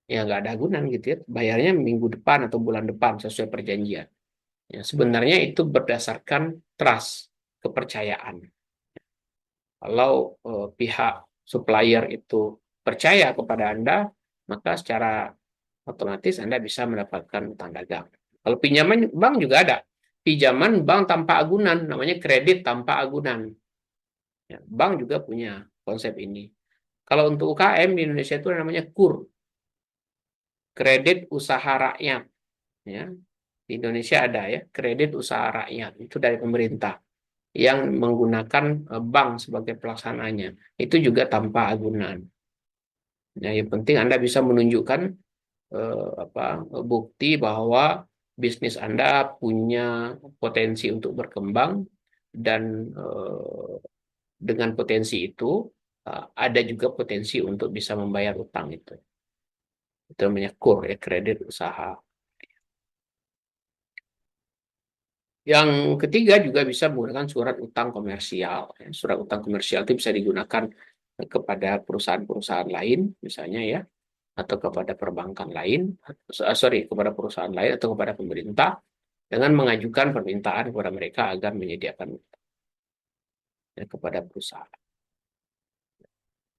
A: ya nggak ada agunan gitu ya. Bayarnya minggu depan atau bulan depan sesuai perjanjian. Ya, sebenarnya itu berdasarkan trust, kepercayaan. Kalau pihak supplier itu percaya kepada Anda, maka secara otomatis Anda bisa mendapatkan utang dagang. Kalau pinjaman bank juga ada. Pinjaman bank tanpa agunan, namanya kredit tanpa agunan. Ya, bank juga punya konsep ini. Kalau untuk UKM di Indonesia itu namanya KUR, kredit usaha rakyat. Ya, di Indonesia ada ya, kredit usaha rakyat. Itu dari pemerintah yang menggunakan bank sebagai pelaksananya. Itu juga tanpa agunan. Nah, yang penting Anda bisa menunjukkan apa bukti bahwa bisnis Anda punya potensi untuk berkembang dan dengan potensi itu ada juga potensi untuk bisa membayar utang itu. Itu namanya KUR ya, kredit usaha. Yang ketiga juga bisa menggunakan surat utang komersial. Surat utang komersial itu bisa digunakan kepada perusahaan-perusahaan lain, misalnya ya. atau kepada perbankan lain, kepada perusahaan lain atau kepada pemerintah dengan mengajukan permintaan kepada mereka agar menyediakan kepada perusahaan.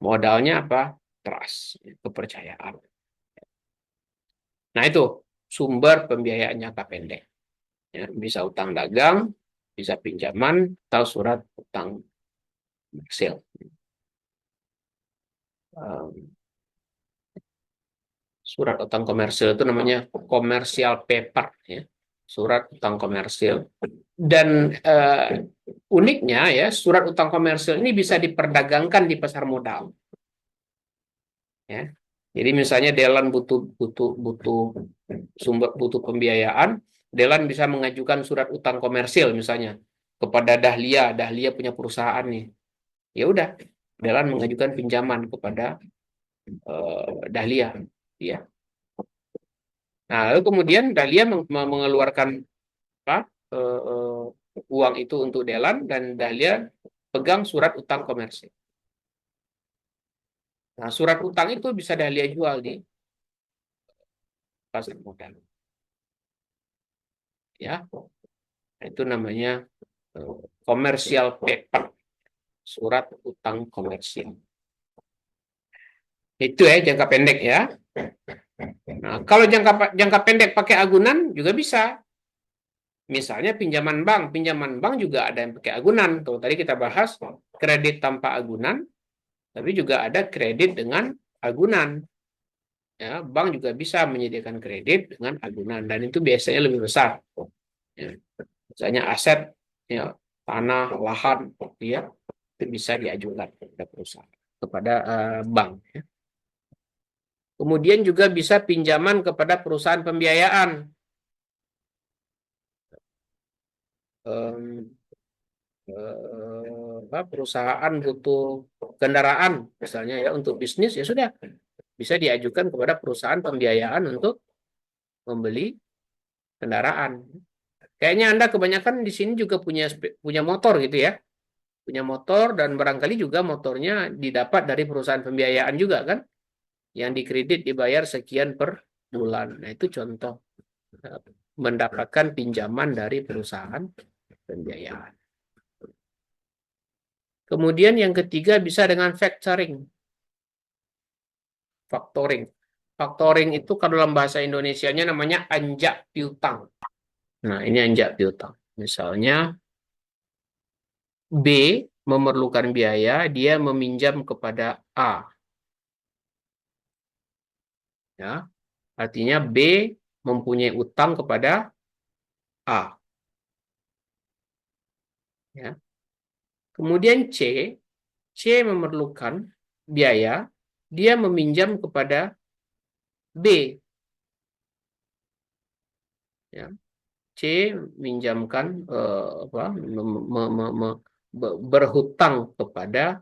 A: Modalnya apa? Trust, kepercayaan. Nah, itu sumber pembiayaan jangka pendek. Ya, bisa utang dagang, bisa pinjaman, atau surat utang komersil. Surat utang komersil itu namanya commercial paper, ya. Surat utang komersil. Dan uniknya ya, surat utang komersil ini bisa diperdagangkan di pasar modal. Ya. Jadi misalnya Delan butuh butuh butuh butuh pembiayaan, Delan bisa mengajukan surat utang komersil misalnya kepada Dahlia. Dahlia punya perusahaan nih. Ya udah, Delan mengajukan pinjaman kepada Dahlia. Ya. Nah, lalu kemudian Dahlia mengeluarkan apa, uang itu untuk Delan dan Dahlia pegang surat utang komersil. Nah, surat utang itu bisa Dahlia jual di pasar modal. Ya, itu namanya commercial paper, surat utang komersil. Itu ya jangka pendek ya. Nah, kalau jangka pendek pakai agunan juga bisa. Misalnya pinjaman bank juga ada yang pakai agunan. Tuh, tadi kita bahas kredit tanpa agunan, tapi juga ada kredit dengan agunan. Ya, bank juga bisa menyediakan kredit dengan agunan dan itu biasanya lebih besar. Ya, misalnya aset, ya, tanah, lahan, ya, itu bisa diajukan kepada perusahaan, kepada bank. Ya. Kemudian juga bisa pinjaman kepada perusahaan pembiayaan. Em, Perusahaan butuh kendaraan, misalnya ya untuk bisnis, ya sudah bisa diajukan kepada perusahaan pembiayaan untuk membeli kendaraan. Kayaknya Anda kebanyakan di sini juga punya motor gitu ya. Punya motor dan barangkali juga motornya didapat dari perusahaan pembiayaan juga kan. Yang dikredit dibayar sekian per bulan. Nah, itu contoh mendapatkan pinjaman dari perusahaan pembiayaan. Kemudian yang ketiga bisa dengan factoring. Factoring. Factoring itu kalau dalam bahasa Indonesianya namanya anjak piutang. Nah, ini anjak piutang. Misalnya B memerlukan biaya, dia meminjam kepada A. Ya, artinya B mempunyai utang kepada A. Ya. Kemudian C memerlukan biaya, dia meminjam kepada B. Ya. C minjamkan apa, berhutang kepada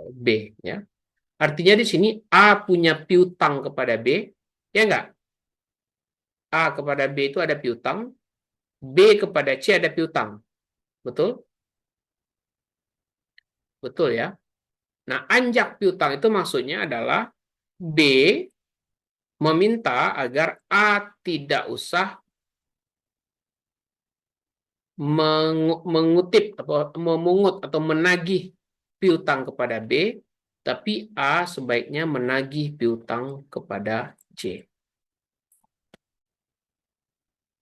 A: B. Ya. Artinya di sini A punya piutang kepada B, ya enggak? A kepada B itu ada piutang, B kepada C ada piutang. Betul? Betul ya? Nah, anjak piutang itu maksudnya adalah B meminta agar A tidak usah mengutip atau memungut atau menagih piutang kepada B, tapi A sebaiknya menagih piutang kepada C.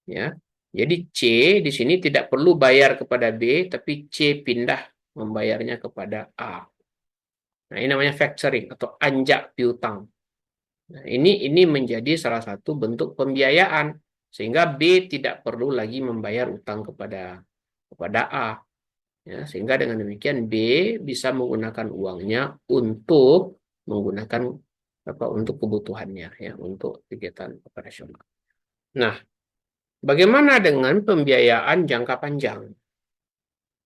A: Ya. Jadi C di sini tidak perlu bayar kepada B, tapi C pindah membayarnya kepada A. Nah, ini namanya factoring atau anjak piutang. Nah, ini menjadi salah satu bentuk pembiayaan sehingga B tidak perlu lagi membayar utang kepada A. Ya, sehingga dengan demikian B bisa menggunakan uangnya menggunakan untuk kebutuhannya ya, untuk kegiatan operasional. Nah, bagaimana dengan pembiayaan jangka panjang?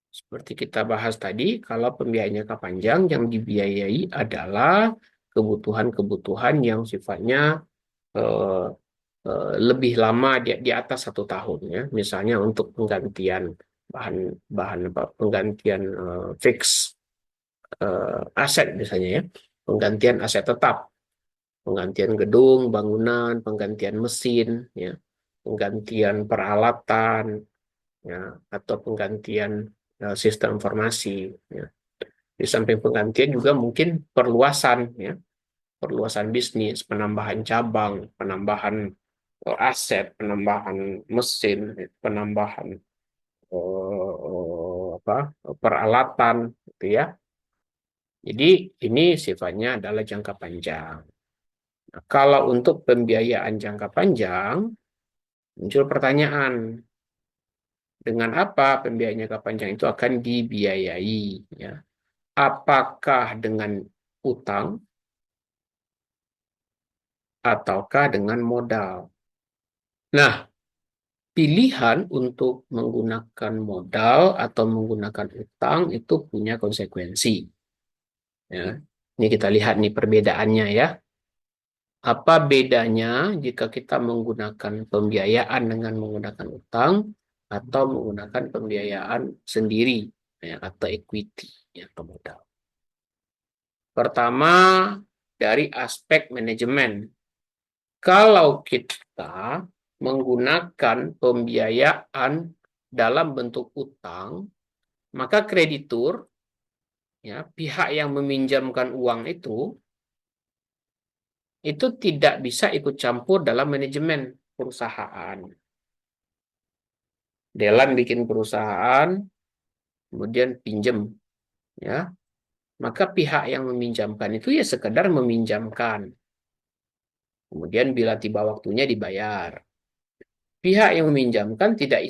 A: Seperti kita bahas tadi, kalau pembiayaan jangka panjang yang dibiayai adalah kebutuhan-kebutuhan yang sifatnya eh, lebih lama di atas 1 tahun ya. Misalnya untuk penggantian bahan bahan penggantian fix aset misalnya ya, penggantian aset tetap penggantian gedung, bangunan, penggantian mesin, ya, penggantian peralatan, ya, atau penggantian sistem informasi. Ya. Di samping penggantian juga mungkin perluasan, ya, perluasan bisnis, penambahan cabang, penambahan aset, penambahan mesin, penambahan apa peralatan, gitu ya. Jadi ini sifatnya adalah jangka panjang. Nah, kalau untuk pembiayaan jangka panjang, muncul pertanyaan, dengan apa pembiayaan jangka panjang itu akan dibiayai? Ya. Apakah dengan utang ataukah dengan modal? Nah, pilihan untuk menggunakan modal atau menggunakan utang itu punya konsekuensi. Ya. Ini kita lihat nih perbedaannya ya. Apa bedanya jika kita menggunakan pembiayaan dengan menggunakan utang atau menggunakan pembiayaan sendiri, ya, atau equity, ya, atau modal. Pertama, dari aspek manajemen. Kalau kita menggunakan pembiayaan dalam bentuk utang, maka kreditur, ya, pihak yang meminjamkan uang itu tidak bisa ikut campur dalam manajemen perusahaan. Delan bikin perusahaan, kemudian pinjem, ya. Maka pihak yang meminjamkan itu ya sekedar meminjamkan. Kemudian bila tiba waktunya dibayar. Pihak yang meminjamkan tidak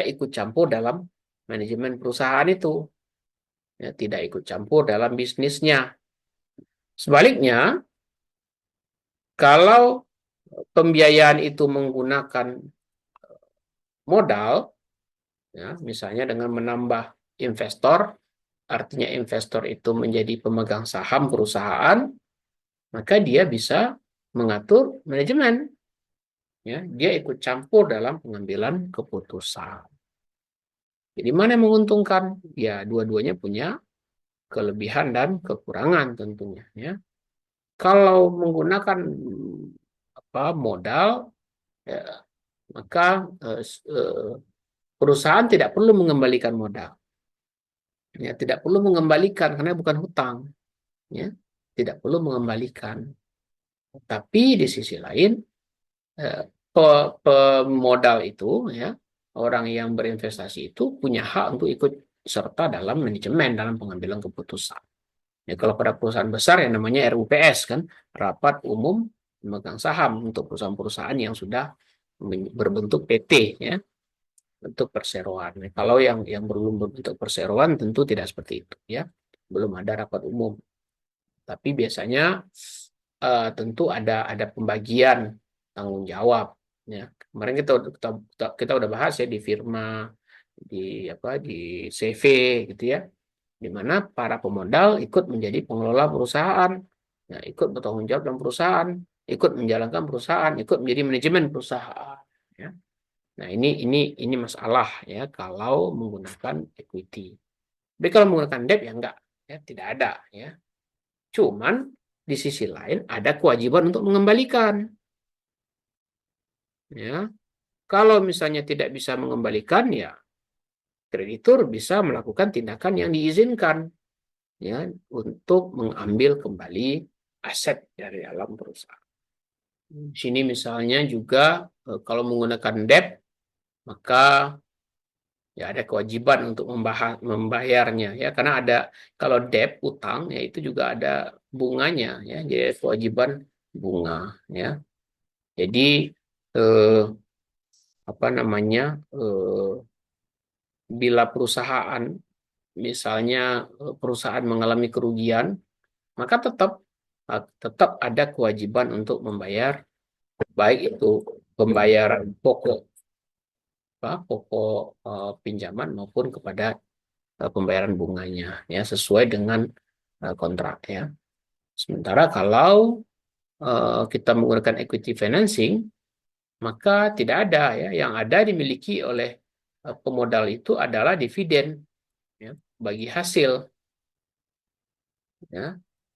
A: ikut campur dalam manajemen perusahaan itu, ya, tidak ikut campur dalam bisnisnya. Sebaliknya, kalau pembiayaan itu menggunakan modal, ya, misalnya dengan menambah investor, artinya investor itu menjadi pemegang saham perusahaan, maka dia bisa mengatur manajemen. Ya, dia ikut campur dalam pengambilan keputusan. Jadi mana yang menguntungkan? Ya, dua-duanya punya kelebihan dan kekurangan tentunya. Ya. Kalau menggunakan modal, ya, maka perusahaan tidak perlu mengembalikan modal. Ya, tidak perlu mengembalikan karena bukan hutang. Ya, tidak perlu mengembalikan. Tapi di sisi lain, eh, pemodal itu, ya, orang yang berinvestasi itu punya hak untuk ikut serta dalam manajemen dalam pengambilan keputusan. Ya, kalau pada perusahaan besar yang namanya RUPS kan, rapat umum pemegang saham untuk perusahaan-perusahaan yang sudah berbentuk PT, ya, bentuk perseroan. Nah, kalau yang belum berbentuk perseroan tentu tidak seperti itu, ya, belum ada rapat umum. Tapi biasanya tentu ada pembagian tanggung jawab. Ya, kemarin kita udah bahas ya di firma, di di CV gitu ya, di mana para pemodal ikut menjadi pengelola perusahaan, ya, ikut bertanggung jawab dalam perusahaan, ikut menjalankan perusahaan, ikut menjadi manajemen perusahaan. Ya. Nah ini masalah ya kalau menggunakan equity. Tapi kalau menggunakan debt ya enggak, ya tidak ada ya. Cuman di sisi lain ada kewajiban untuk mengembalikan. Ya, kalau misalnya tidak bisa mengembalikan, ya kreditur bisa melakukan tindakan yang diizinkan, ya, untuk mengambil kembali aset dari dalam perusahaan. Di sini misalnya juga kalau menggunakan debt, maka ya ada kewajiban untuk membayarnya, ya, karena ada, kalau debt utang ya itu juga ada bunganya, ya, jadi kewajiban bunga, ya. Jadi eh, apa namanya bila perusahaan, misalnya perusahaan mengalami kerugian, maka tetap ada kewajiban untuk membayar, baik itu pembayaran pokok, pokok pinjaman maupun kepada pembayaran bunganya, ya, sesuai dengan kontrak, ya. Sementara kalau kita menggunakan equity financing, maka tidak ada, ya, yang ada dimiliki oleh pemodal itu adalah dividen, ya, bagi hasil, ya.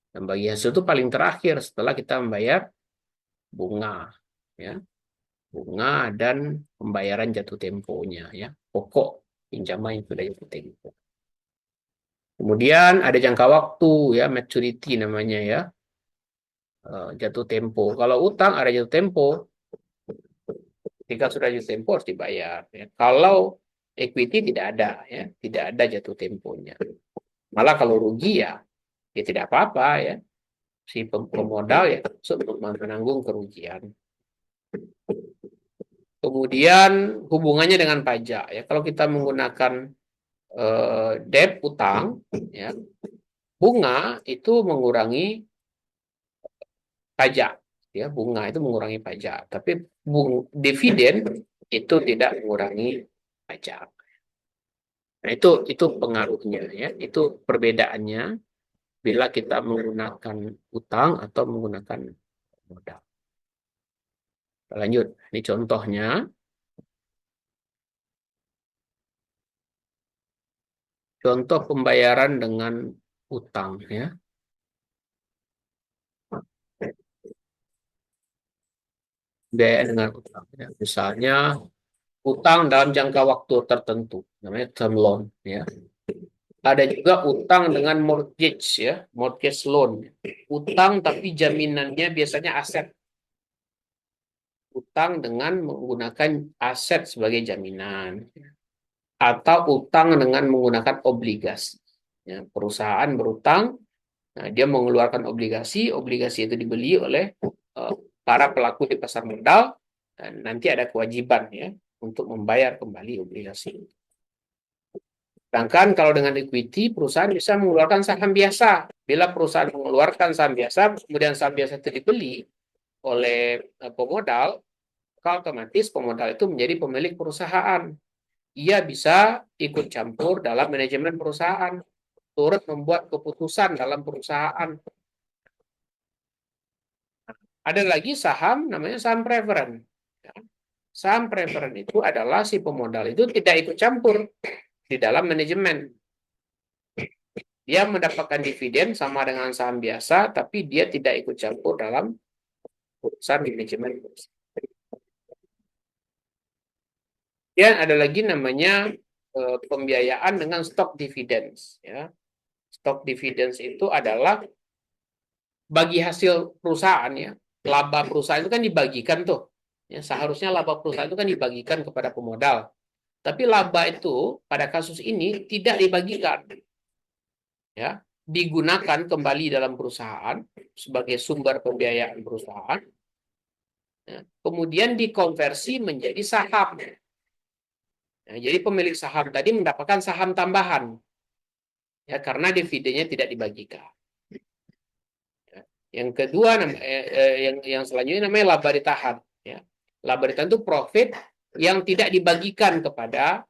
A: Dan bagi hasil itu paling terakhir setelah kita membayar bunga, ya, bunga dan pembayaran jatuh temponya, ya, pokok pinjaman yang sudah jatuh tempo. Kemudian ada jangka waktu, ya, maturity namanya, ya, jatuh tempo. Kalau utang ada jatuh tempo, ketika sudah jatuh tempo harus dibayar. Ya. Kalau equity tidak ada, ya, tidak ada jatuh temponya. Malah kalau rugi ya tidak apa-apa, ya. Si pemodal ya untuk menanggung kerugian. Kemudian hubungannya dengan pajak, ya. Kalau kita menggunakan debt utang, ya, bunga itu mengurangi pajak, ya, bunga itu mengurangi pajak, tapi dividen itu tidak mengurangi pajak. Nah, itu pengaruhnya, ya. Itu perbedaannya bila kita menggunakan utang atau menggunakan modal. Kita lanjut. Ini contohnya. Contoh pembayaran dengan utang, ya. Biaya dengan utang, ya. Misalnya utang dalam jangka waktu tertentu, namanya term loan, ya. Ada juga utang dengan mortgage, ya, mortgage loan. Utang tapi jaminannya biasanya aset. Utang dengan menggunakan aset sebagai jaminan. Atau utang dengan menggunakan obligasi. Ya, perusahaan berutang, nah, dia mengeluarkan obligasi, obligasi itu dibeli oleh para pelaku di pasar modal, dan nanti ada kewajiban, ya, untuk membayar kembali obligasi. Sedangkan kalau dengan equity, perusahaan bisa mengeluarkan saham biasa. Bila perusahaan mengeluarkan saham biasa, kemudian saham biasa itu dibeli oleh pemodal, maka otomatis pemodal itu menjadi pemilik perusahaan. Ia bisa ikut campur dalam manajemen perusahaan, turut membuat keputusan dalam perusahaan. Ada lagi saham namanya saham preferen. Saham preferen itu adalah si pemodal itu tidak ikut campur di dalam manajemen. Dia mendapatkan dividen sama dengan saham biasa, tapi dia tidak ikut campur dalam urusan manajemen. Kemudian ada lagi namanya pembiayaan dengan stock dividends. Ya. Stock dividends itu adalah bagi hasil perusahaan, ya. Laba perusahaan itu kan dibagikan tuh. Ya, seharusnya laba perusahaan itu kan dibagikan kepada pemodal. Tapi laba itu pada kasus ini tidak dibagikan. Ya, digunakan kembali dalam perusahaan sebagai sumber pembiayaan perusahaan. Ya, kemudian dikonversi menjadi saham. Ya, jadi pemilik saham tadi mendapatkan saham tambahan. Ya, karena dividennya tidak dibagikan. Yang kedua, yang selanjutnya namanya laba ditahan. Ya. Laba ditahan itu profit yang tidak dibagikan kepada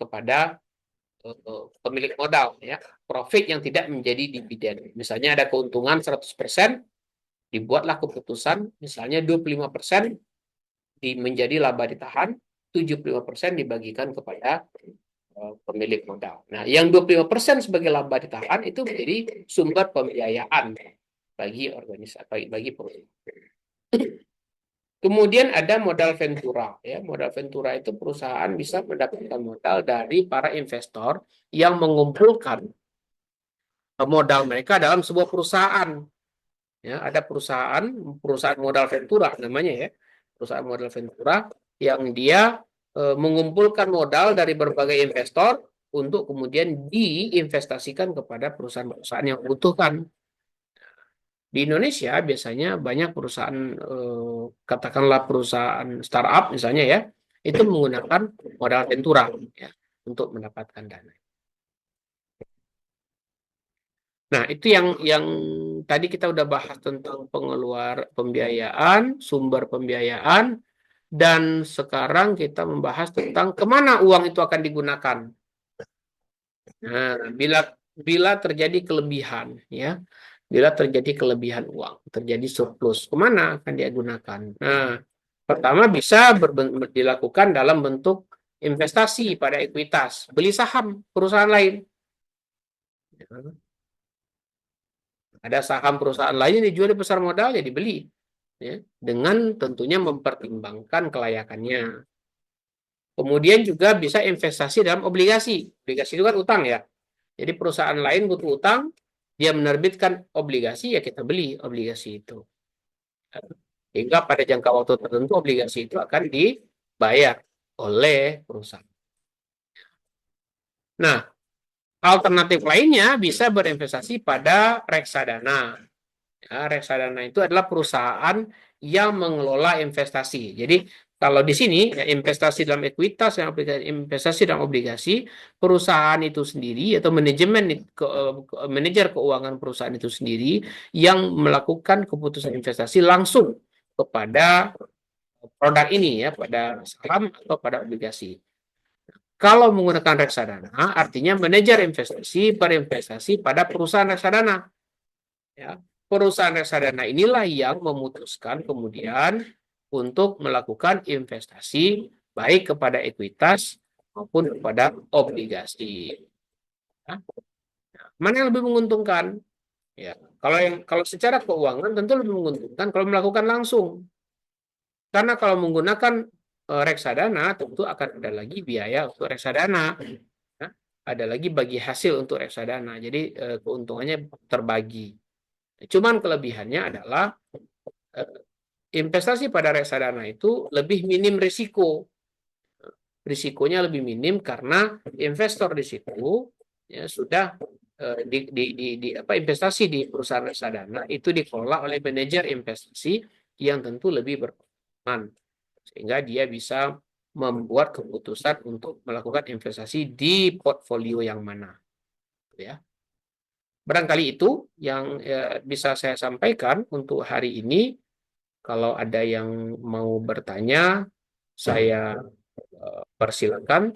A: kepada pemilik modal. Ya. Profit yang tidak menjadi dividen. Misalnya ada keuntungan 100%, dibuatlah keputusan, misalnya 25% menjadi laba ditahan, 75% dibagikan kepada pemilik modal. Nah, yang 25% sebagai laba ditahan itu menjadi sumber pembiayaan bagi organisasi, bagi perusahaan. Kemudian ada modal ventura, ya. Modal ventura itu perusahaan bisa mendapatkan modal dari para investor yang mengumpulkan modal mereka dalam sebuah perusahaan. Ya, ada perusahaan modal ventura namanya, ya. Perusahaan modal ventura yang dia mengumpulkan modal dari berbagai investor untuk kemudian diinvestasikan kepada perusahaan-perusahaan yang membutuhkan. Di Indonesia biasanya banyak perusahaan, katakanlah perusahaan startup misalnya, ya, itu menggunakan modal ventura, ya, untuk mendapatkan dana. Nah, itu yang tadi kita udah bahas tentang pembiayaan, sumber pembiayaan, dan sekarang kita membahas tentang kemana uang itu akan digunakan. Nah, bila terjadi kelebihan, ya, bila terjadi kelebihan uang, terjadi surplus, kemana akan dia gunakan? Nah, pertama bisa dilakukan dalam bentuk investasi pada ekuitas, beli saham perusahaan lain. Ada saham perusahaan lain yang dijual di pasar modal, ya dibeli. Ya, dengan tentunya mempertimbangkan kelayakannya. Kemudian juga bisa investasi dalam obligasi. Obligasi itu kan utang ya. Jadi perusahaan lain butuh utang, dia menerbitkan obligasi, ya kita beli obligasi itu. Hingga pada jangka waktu tertentu obligasi itu akan dibayar oleh perusahaan. Nah, alternatif lainnya bisa berinvestasi pada reksadana. Ya, reksadana itu adalah perusahaan yang mengelola investasi. Jadi kalau di sini ya, investasi dalam ekuitas, investasi dalam obligasi, perusahaan itu sendiri atau manajer keuangan perusahaan itu sendiri yang melakukan keputusan investasi langsung kepada produk ini ya, pada saham atau pada obligasi. Kalau menggunakan reksadana, artinya manajer investasi berinvestasi pada perusahaan reksadana. Ya, perusahaan reksadana inilah yang memutuskan kemudian untuk melakukan investasi baik kepada ekuitas maupun kepada obligasi. Ya, mana yang lebih menguntungkan? Ya, kalau secara keuangan tentu lebih menguntungkan kalau melakukan langsung. Karena kalau menggunakan reksadana tentu akan ada lagi biaya untuk reksadana. Ya, ada lagi bagi hasil untuk reksadana. Jadi keuntungannya terbagi. Cuman kelebihannya adalah eh, investasi pada reksadana itu lebih minim risiko. Risikonya lebih minim karena investor di situ ya sudah investasi di perusahaan reksadana itu dikelola oleh manajer investasi yang tentu lebih berpengalaman sehingga dia bisa membuat keputusan untuk melakukan investasi di portfolio yang mana, ya. Barangkali itu yang bisa saya sampaikan untuk hari ini. Kalau ada yang mau bertanya, saya persilakan.